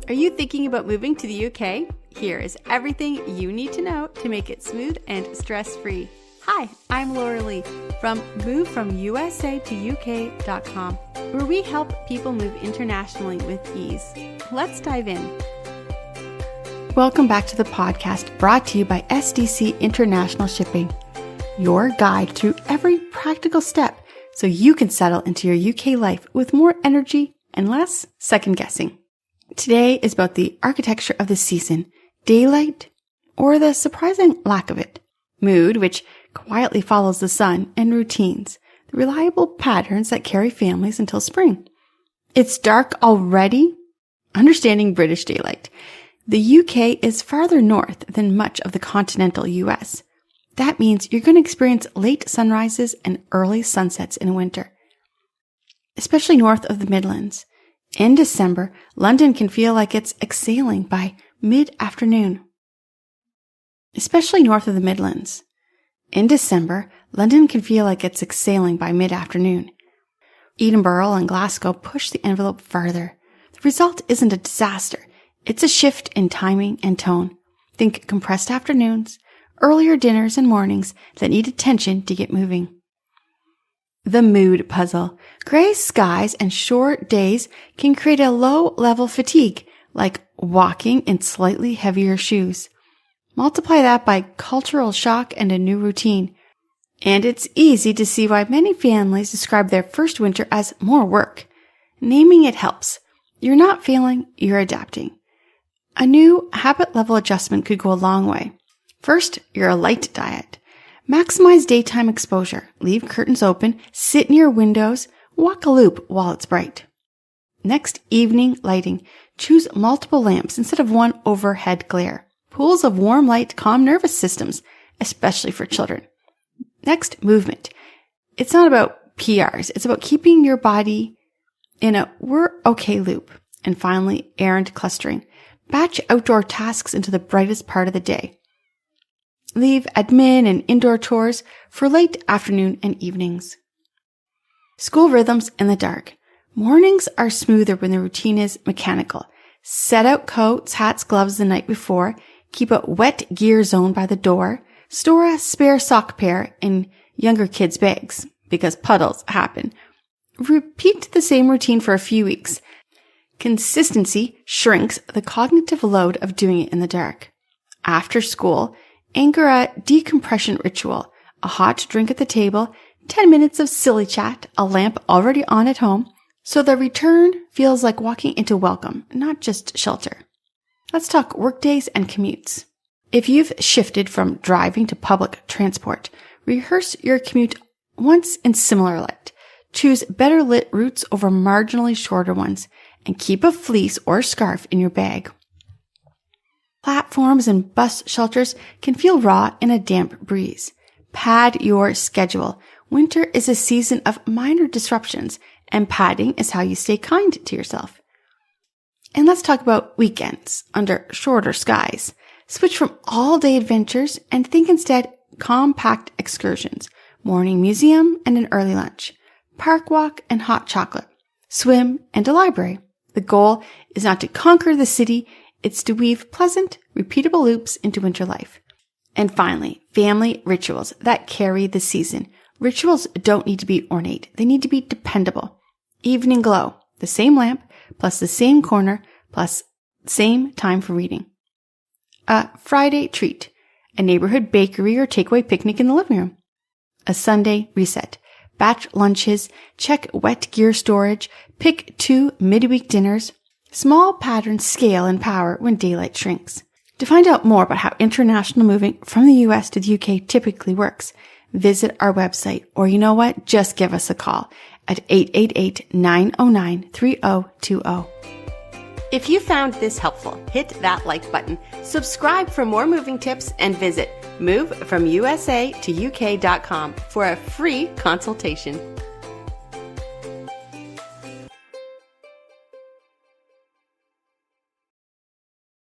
Are you thinking about moving to the UK? Here is everything you need to know to make it smooth and stress-free. Hi, I'm Laura Lee from movefromusa2uk.com, where we help people move internationally with ease. Let's dive in. Welcome back to the podcast brought to you by SDC International Shipping, your guide through every practical step so you can settle into your UK life with more energy and less second guessing. Today is about the architecture of the season, daylight, or the surprising lack of it, mood, which quietly follows the sun, and routines, the reliable patterns that carry families until spring. It's dark already? Understanding British daylight. The UK is farther north than much of the continental US. That means you're going to experience late sunrises and early sunsets in winter, especially north of the Midlands. In December, London can feel like it's exhaling by mid-afternoon, especially north of the Midlands. In December, London can feel like it's exhaling by mid-afternoon. Edinburgh and Glasgow push the envelope farther. The result isn't a disaster. It's a shift in timing and tone. Think compressed afternoons, earlier dinners and mornings that need attention to get moving. The mood puzzle. Gray skies and short days can create a low-level fatigue, like walking in slightly heavier shoes. Multiply that by cultural shock and a new routine. And it's easy to see why many families describe their first winter as more work. Naming it helps. You're not failing, you're adapting. A new habit level adjustment could go a long way. First, your light diet. Maximize daytime exposure. Leave curtains open, sit near windows, walk a loop while it's bright. Next, evening lighting. Choose multiple lamps instead of one overhead glare. Pools of warm light calm nervous systems, especially for children. Next, movement. It's not about PRs. It's about keeping your body in a we're okay loop. And finally, errand clustering. Batch outdoor tasks into the brightest part of the day. Leave admin and indoor chores for late afternoon and evenings. School rhythms in the dark. Mornings are smoother when the routine is mechanical. Set out coats, hats, gloves the night before. Keep a wet gear zone by the door. Store a spare sock pair in younger kids' bags because puddles happen. Repeat the same routine for a few weeks. Consistency shrinks the cognitive load of doing it in the dark. After school, anchor a decompression ritual, a hot drink at the table, 10 minutes of silly chat, a lamp already on at home, so the return feels like walking into welcome, not just shelter. Let's talk workdays and commutes. If you've shifted from driving to public transport, rehearse your commute once in similar light. Choose better lit routes over marginally shorter ones, and keep a fleece or scarf in your bag. Platforms and bus shelters can feel raw in a damp breeze. Pad your schedule. Winter is a season of minor disruptions, and padding is how you stay kind to yourself. And let's talk about weekends under shorter skies. Switch from all-day adventures and think instead compact excursions. Morning museum and an early lunch. Park walk and hot chocolate. Swim and a library. The goal is not to conquer the city, it's to weave pleasant, repeatable loops into winter life. And finally, family rituals that carry the season. Rituals don't need to be ornate. They need to be dependable. Evening glow, the same lamp, plus the same corner, plus same time for reading. A Friday treat, a neighborhood bakery or takeaway picnic in the living room. A Sunday reset, batch lunches, check wet gear storage, pick 2 midweek dinners. Small patterns scale in power when daylight shrinks. To find out more about how international moving from the US to the UK typically works, visit our website, or you know what? Just give us a call at 888-909-3020. If you found this helpful, hit that like button, subscribe for more moving tips, and visit movefromusa2uk.com for a free consultation.